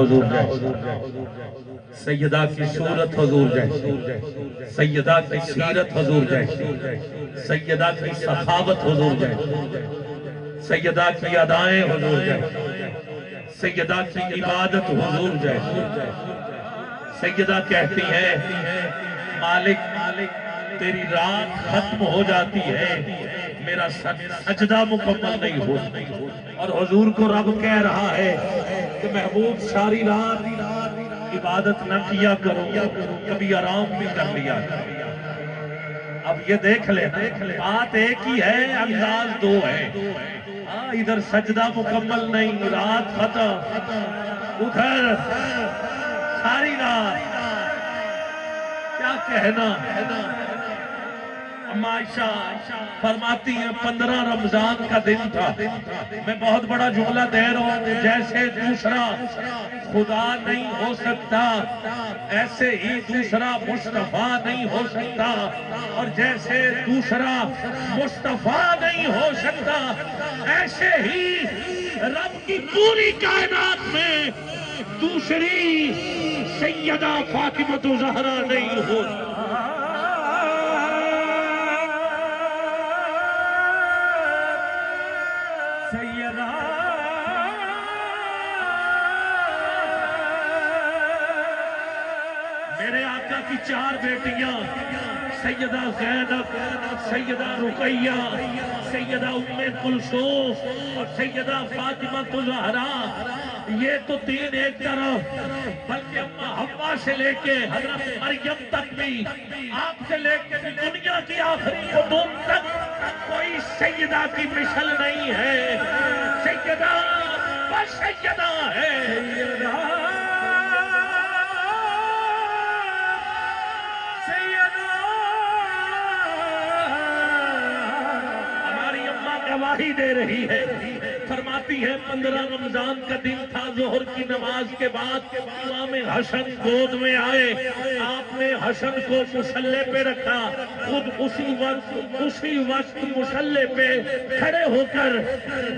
حضور جیسا، سیدہ کی صورت حضور جیسی، سیدہ کی سیرت حضور جیسی، سیدہ کی سخاوت حضور جیسی، سیدہ کی ادائیں حضور جیسی، سیدہ کی عبادت حضور جیسی۔ سیدہ کہتی ہے مالک تیری رات ختم ہو جاتی ہے، میرا سجدہ مکمل نہیں ہو، اور حضور کو رب کہہ رہا ہے کہ محبوب ساری رات عبادت نہ کیا کرو، کبھی آرام بھی کر لیا۔ اب یہ دیکھ لے بات ایک ہی ہے، انداز دو ہے۔ ادھر سجدہ مکمل نہیں، رات ختم، ادھر ساری رات کیا کہنا۔ اما عائشہ فرماتی ہیں 15 رمضان کا دن تھا، میں بہت بڑا جملہ دے رہا ہوں، جیسے دوسرا خدا نہیں ہو سکتا ایسے ہی دوسرا مصطفیٰ نہیں ہو سکتا، اور جیسے دوسرا مصطفیٰ نہیں ہو سکتا ایسے ہی رب کی پوری کائنات میں دوسری سیدہ فاطمہ الزہرا نہیں ہو سکتا۔ میرے آقا کی 4 بیٹیاں، سیدہ زینب، سیدہ رقیہ، سیدہ ام کلثوم اور سیدہ فاطمہ الزہرا، یہ تو 3 ایک طرف، بلکہ اما حوا سے لے کے حضرت مریم تک بھی، آپ سے لے کے دنیا کی آخری قدوم تک کوئی سیدہ کی مثل نہیں ہے۔ سیدہ بس سیدہ ہے۔ گواہی دے رہی ہے، فرماتی ہے 15 رمضان کا دن تھا، ظہر کی نماز کے بعد امام حسن گود میں آئے، آپ نے حسن کو مصلی پہ رکھا، خود اسی وقت مصلی پہ کھڑے ہو کر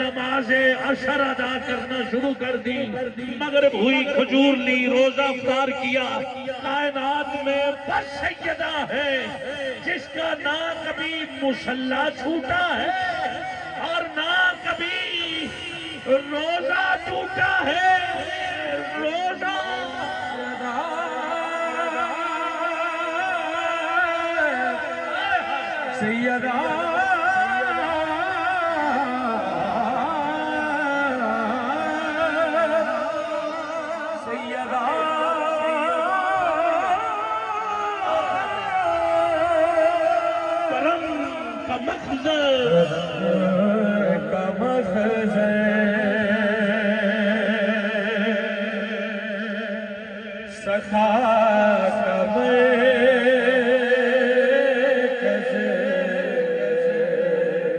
نماز عشر ادا کرنا شروع کر دی۔ مغرب ہوئی، کھجور لی، روزہ افطار کیا۔ کائنات میں بس سیدہ ہے جس کا نہ کبھی مصلی چھوٹا ہے اور نہ کبھی روزہ ٹوٹا ہے۔ روزہ سیدہ کرم کا مخزن سخا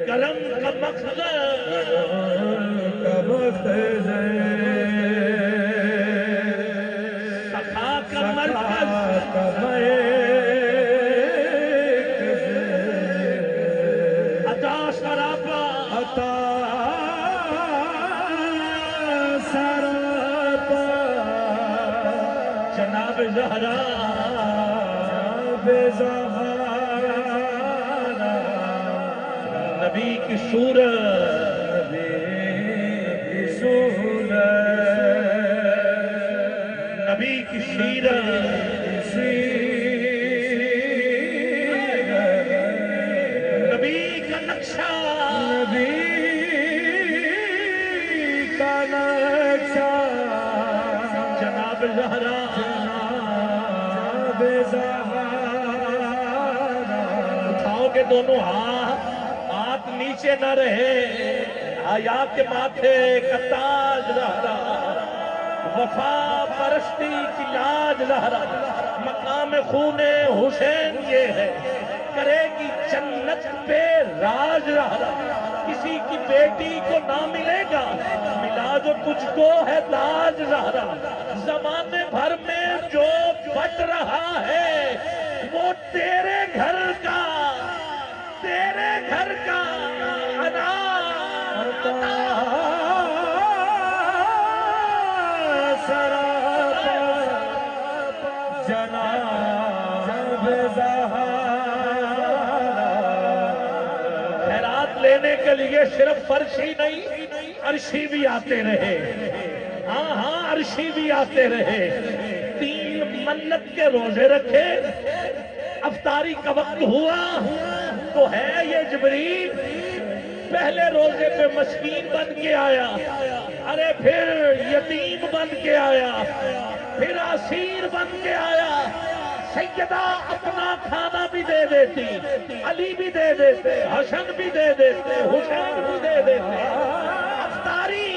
کرم کا مخزن سخا کا مرکز، عطا سراپا، عطا سراپا، جناب زہرا، نبی کی صورت، نبی کی سیرت، نبی کا نقشہ، جناب زہرا، اٹھاؤ کے دونوں ہاتھ نیچے نہ رہے، حیا کے ماتھے کا تاج زہرا، وفا پرستی کی لاج زہرا، مقام خون حسین یہ ہے، کرے گی جنت پہ راج زہرا، کسی کی بیٹی کو نہ ملے گا ملا جو تجھ کو ہے تاج زہرا، زمانے بھر میں جو بٹ رہا ہے وہ تیرے گھر کا انار، سرا جناب زہرا، خیرات لینے کے لیے صرف فرش ہی نہیں عرشی بھی آتے رہے، ہاں ہاں عرشی بھی آتے رہے، 3 منت کے روزے رکھے، افطاری کا وقت ہوا تو ہے یہ جبریل پہلے روزے پہ مسکین بن کے آیا، ارے پھر یتیم بن کے آیا، پھر اسیر بن کے آیا، سیدہ اپنا کھانا بھی دے دیتی، علی بھی دے دیتے، حسن بھی دے دیتے، حسین بھی دے دیتے، افطاری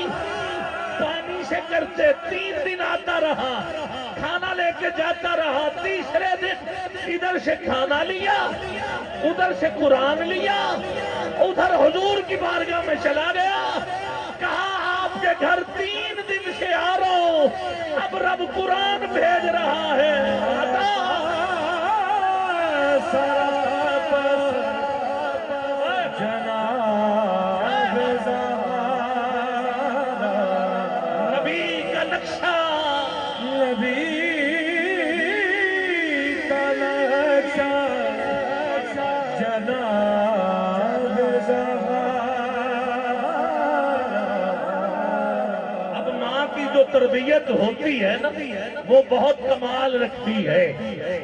پانی سے کرتے، 3 دن آتا رہا، کھانا لے کے جاتا رہا، تیسرے دن ادھر سے کھانا لیا، ادھر سے قرآن لیا، ادھر حضور کی بارگاہ میں چلا گیا، کہا آپ کے گھر 3 دن سے آ رہا ہوں، اب رب قرآن بھیج رہا ہے، عطا سراپس جناب زہرا، نبی کا نقشہ، نبی کا نقشہ جناب زہرا۔ اب ماں کی جو تربیت ہوتی ہے نا وہ بہت کمال رکھتی ہے،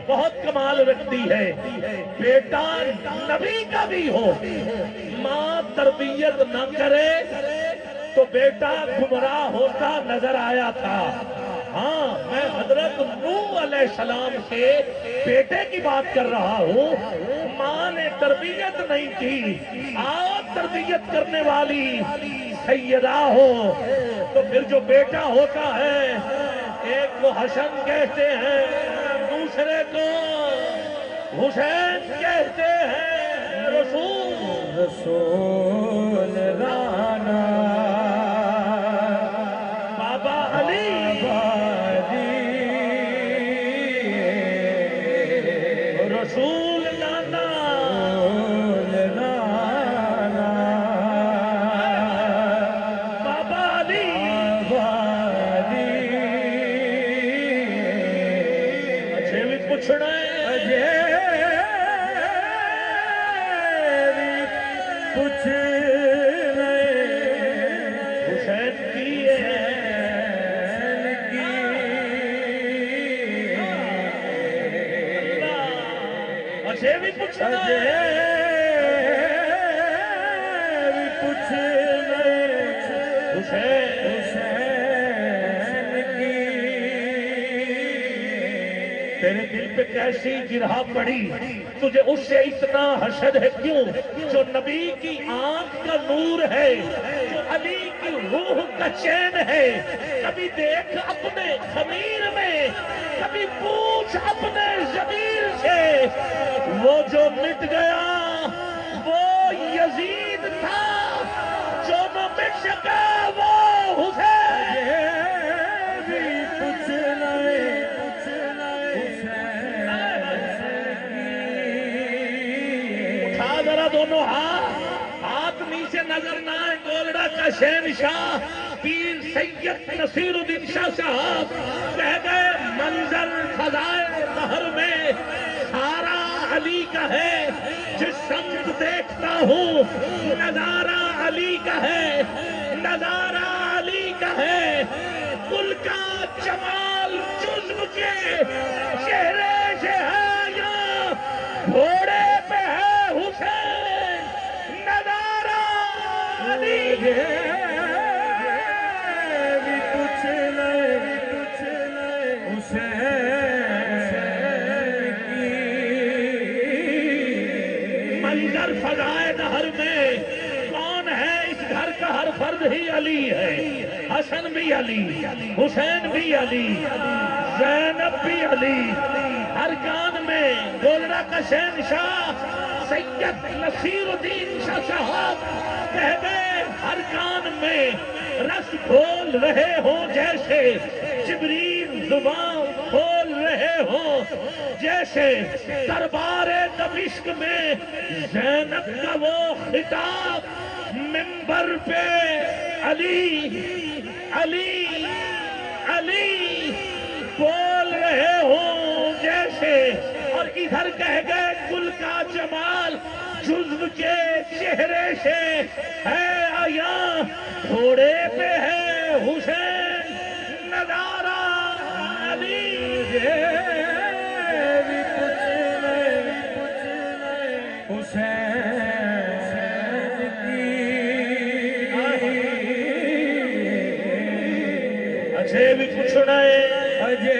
بہت کمال رکھتی ہے، بیٹا نبی کا بھی ہو، ماں تربیت نہ کرے تو بیٹا گمراہ ہوتا نظر آیا تھا، ہاں میں حضرت نوح علیہ السلام کے بیٹے کی بات کر رہا ہوں، ماں نے تربیت نہیں کی، آپ تربیت کرنے والی سیدہ ہو تو پھر جو بیٹا ہوتا ہے ایک کو حسن کہتے ہیں، دوسرے کو حسین کہتے ہیں، رسول رانا بابا علی، رسول نانا، بابا علی، اچھے بھی پوچھنا ہے، کچھ حسین کی ہے، اچھے بھی پوچھنا ہے، کچھ تیرے دل پہ کیسی گرہ پڑی، تجھے اس سے اتنا حسد ہے کیوں؟ جو نبی کی آنکھ کا نور ہے، جو علی کی روح کا چین ہے، کبھی دیکھ اپنے خمیر میں، کبھی پوچھ اپنے ضمیر سے، وہ جو مٹ گیا وہ یزید تھا، جو نہ مٹ سکا وہ حسین، ذرا دونوں ہاتھ نیچے نظر نہ آئے، گولڑا کا شہنشاہ پیر سید نصیر الدین شاہ صاحب کہہ گئے منظر فضائے بہر میں سارا علی کا ہے، جس سمت دیکھتا ہوں نظارہ علی کا ہے، نظارہ علی کا ہے، کل کا جمال جزو کے چہرے سے ہے یا گھوڑے پہ ہے حسین، نظارہ علی کچھ منظر فضائے دہر میں کون ہے؟ اس گھر کا ہر فرد ہی علی ہے، حسن بھی علی، حسین بھی علی، زینب بھی علی، ہر کان میں گولڑا کا شہنشاہ سید نصیر الدین شاہ صاحب کہہ گئے ہر کان میں رس کھول رہے ہوں جیسے جبریل زبان کھول رہے ہوں جیسے دربار دمشق میں زینب کا وہ خطاب منبر پہ علی علی علی بول رہے ہوں ادھر کہہ گئے گل کا جمال جزو کے چہرے سے ہے آیا گھوڑے پہ ہے حسین نظارہ علی اجے بھی پوچھنا ہے اجے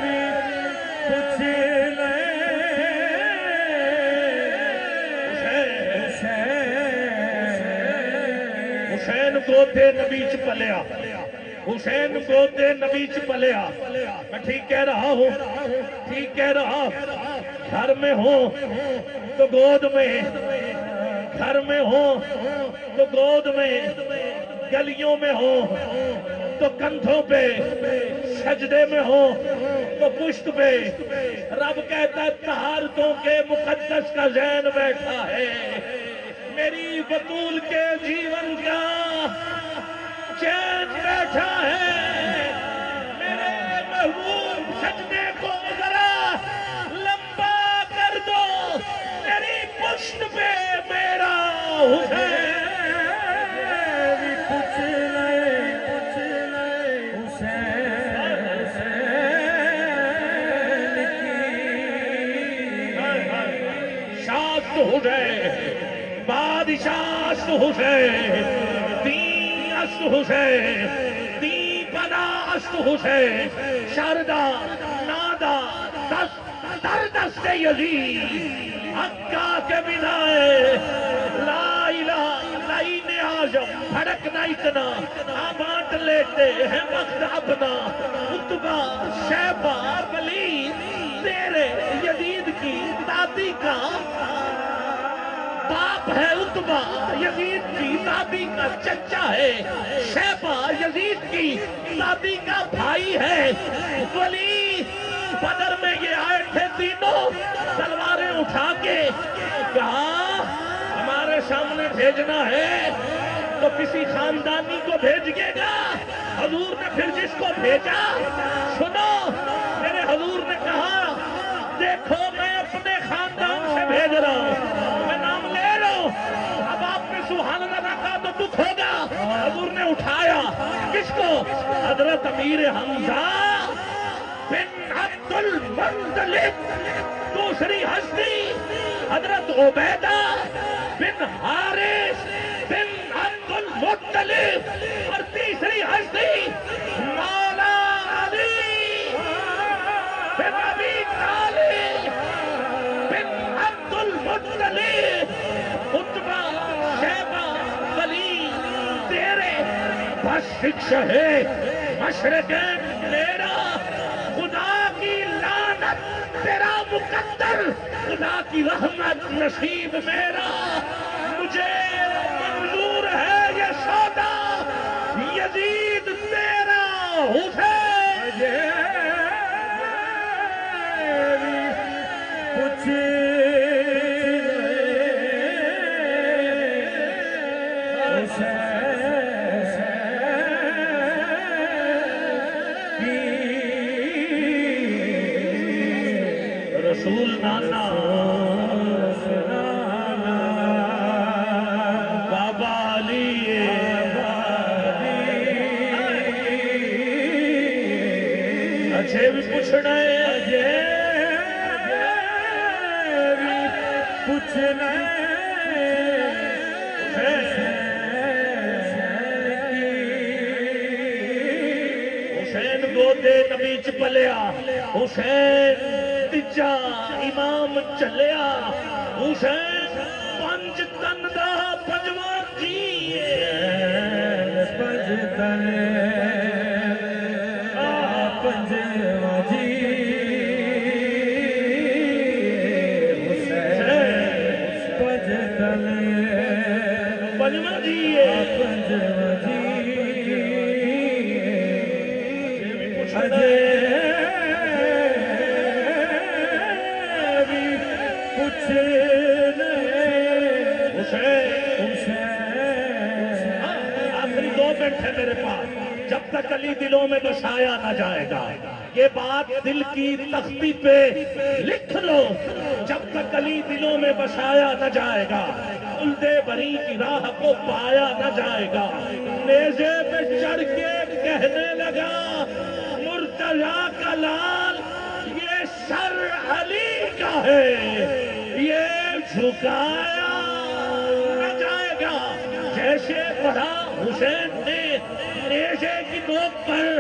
بھی پوچھنا حسین گودے نبی چ پلیا حسین گودے نبی چ پلیا میں ٹھیک کہہ رہا ہوں ٹھیک کہہ رہا گھر میں ہوں تو گود میں گھر میں ہوں تو گود میں گلیوں میں ہوں تو کندھوں پہ سجدے میں ہوں تو پشت پہ رب کہتا ہے طہارتوں کے مقدس کا ذہن بیٹھا ہے میری بطول کے جیون کا چین بیٹھا ہے میرے محبوب سجدے کو ذرا لمبا کر دو میری پشت پہ میرا حسین حسین بادشاہ است حسین دین است حسین دی پنا است حسین شردا نادا دست در دست یزید حقا کے بنا لا الہ لعین اعظم بھڑکنا اتنا آباد لیتے ہیں وقت اپنا اتبا شیبہ ولی تیرے یزید کی دادی کا باپ ہے اتبا یزید کی دادی کا چچا ہے شیبہ یزید کی دادی کا بھائی ہے ولی بدر میں یہ آئے تھے تینوں تلواریں اٹھا کے کہا ہمارے سامنے بھیجنا ہے تو کسی خاندانی کو بھیجئے گا حضور نے پھر جس کو بھیجا سنو میرے حضور نے کہا دیکھو میں اپنے خاندان سے بھیج رہا ہوں میں نام لے رہا ہوں اب آپ نے سبحان اللہ کہا تو دکھ ہوگا حضور نے اٹھایا کس کو حضرت امیر حمزہ بن عبد المطلب دوسری ہستی حضرت عبیدہ بن حارث بن عبد المطلب اور تیسری ہستی مولا علی بن ابی طالب بن عبد المطلب اتبا شیبہ ولی تیرے بس ہے مشرق میرا خدا کی لعنت تیرا مقدر خدا کی رحمت نصیب میرا مجھے منظور ہے یہ سودا یزید تیرا حسین کچھ رسول نانا بابا علی اچھے بھی پوچھنا ہے پوچھنا حسین گودے نبی چ پلیا حسین تیجا امام چلیا حسین پنج تن دا پنجواں جی پنج تن پنجواں جی حسین پنج تن پنجواں جی پنجواں جی آخری 2 منٹ ہے میرے پاس جب تک علی دلوں میں بسایا نہ جائے گا. یہ بات دل کی تختی پہ لکھ لو. جب تک علی دلوں میں بسایا نہ جائے گا, خلد بری کی راہ کو پایا نہ جائے گا. نیزے پہ چڑھ کے کہنے لگا مرتضیٰ کا لال, یہ سر علی کا ہے, یہ جھکایا نہ جائے گا. جیسے پڑھا حسین نے نیزے کی نوک پر,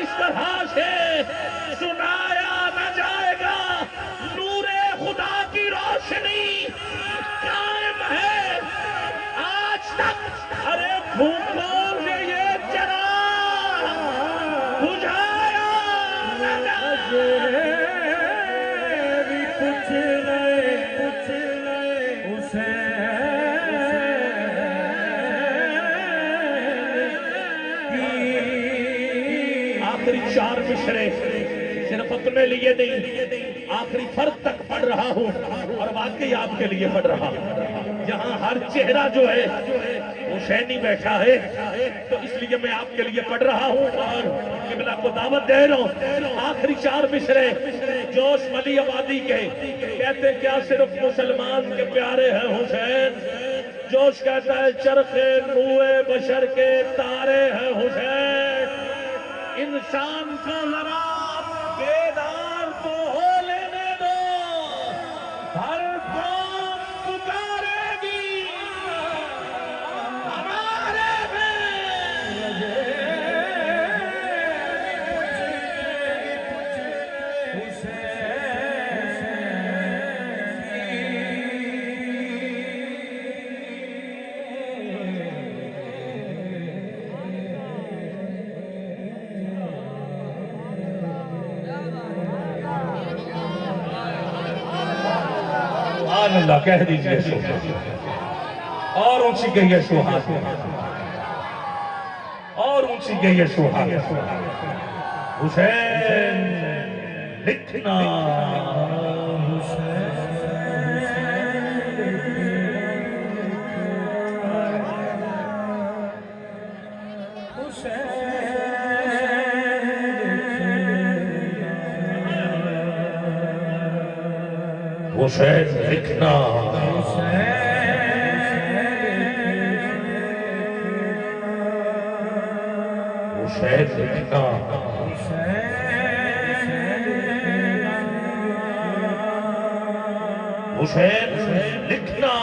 اس طرح سے سنایا نہ جائے گا. نور خدا کی روشنی قائم ہے آج تک. ارے بھوکوں سے یہ چراغ بجھایا نہ جائے. کچھ نہیں حسین آخری 4 مشرے صرف اپنے لیے نہیں, آخری فرد تک پڑھ رہا ہوں اور واقعی آپ کے لیے پڑھ رہا ہوں. یہاں ہر چہرہ جو ہے حسینی بیٹھا ہے, تو اس لیے میں آپ کے لیے پڑھ رہا ہوں اور قبلہ کو دعوت دے رہا ہوں. آخری 4 مشرے جوش ملی آبادی کے کہتے کیا صرف مسلمان کے پیارے ہیں حسین. جوش کہتا ہے چرخ نوئے بشر کے تارے ہیں حسین. انسان کو ذرا بیدار تو ہو لینے دو, ہر قوم پکارے گی ہمارے اللہ کہہ دیجئے سو اور اونچی گئی ہے سوہاگ, اور اونچی گئی ہے سوہاگ. حسین لکھنا حسین لکھنا حسین لکھنا حسین لکھنا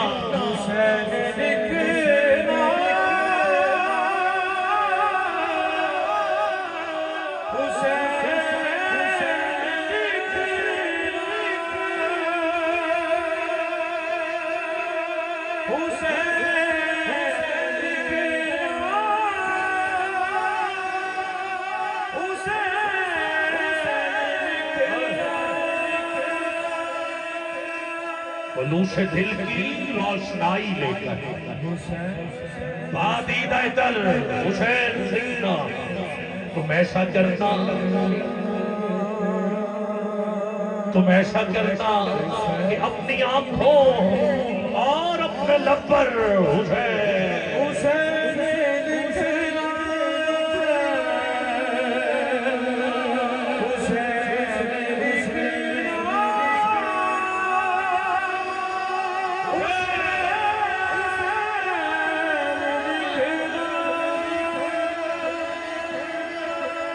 خلوص دل کی روشنائی لے کر بادیدہ دل حسین لکھنا. تم ایسا کرنا کہ اپنی آنکھوں اور اپنے لب پر حسین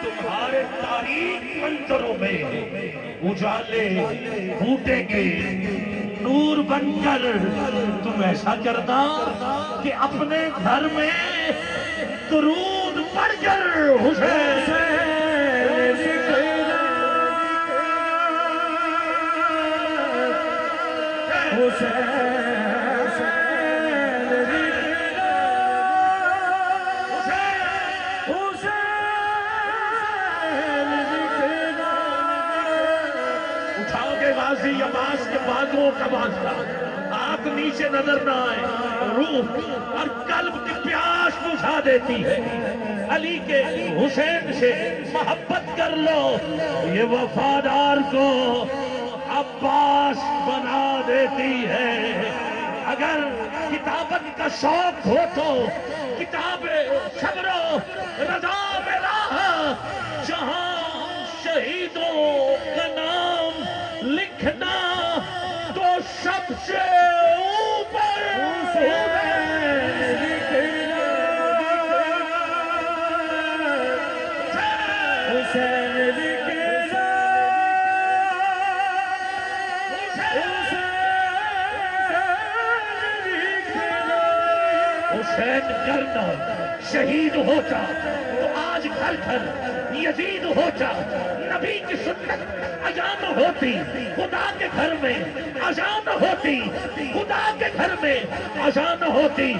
تمہارے تاریخ منظروں میں اجالے پھوٹیں گے نور بن کر. تم ایسا کرنا کہ اپنے گھر میں درود پڑھ کر حسین غازی عباس کے بازوؤں کا واسطہ, آنکھ نیچے نظر نہ آئے, روح اور قلب کی پیاس بجھا دیتی ہے. علی کے حسین سے محبت کر لو, یہ وفادار کو عباس بنا دیتی ہے. اگر کتابت کا شوق ہو تو کتاب صبر و حسین لکھنا حسین کرنا شہید ہوتا تو آج گھر گھر یزید ہوتا، نبی کی سنت اذان ہوتی، خدا کے گھر میں اذان ہوتی، خدا کے گھر میں اذان ہوتی،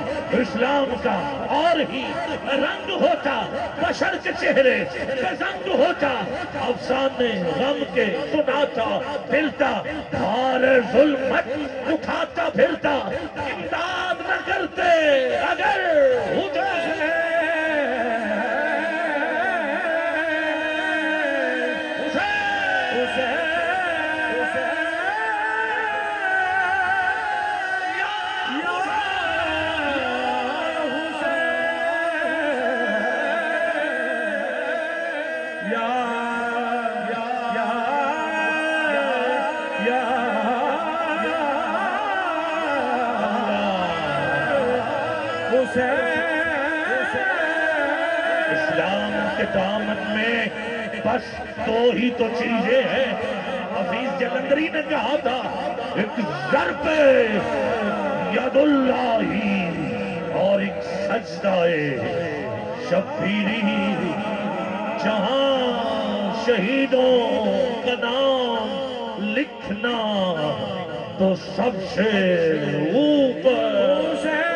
اسلام کا اور ہی رنگ ہوتا، بشر کے چہرے کا رنگ ہوتا، افسانے غم کے سناتا پھرتا، بھار ظلمت اٹھاتا پھرتا، امداد نہ کرتے اگر اسلام کے دامن میں بس دو ہی تو چیزیں ہیں، حفیظ جلندری نے کہا تھا، ایک ضرب ید اللہ اور ایک سجدہ شبیری، جہاں شہیدوں کا نام لکھنا تو سب سے اوپر حسین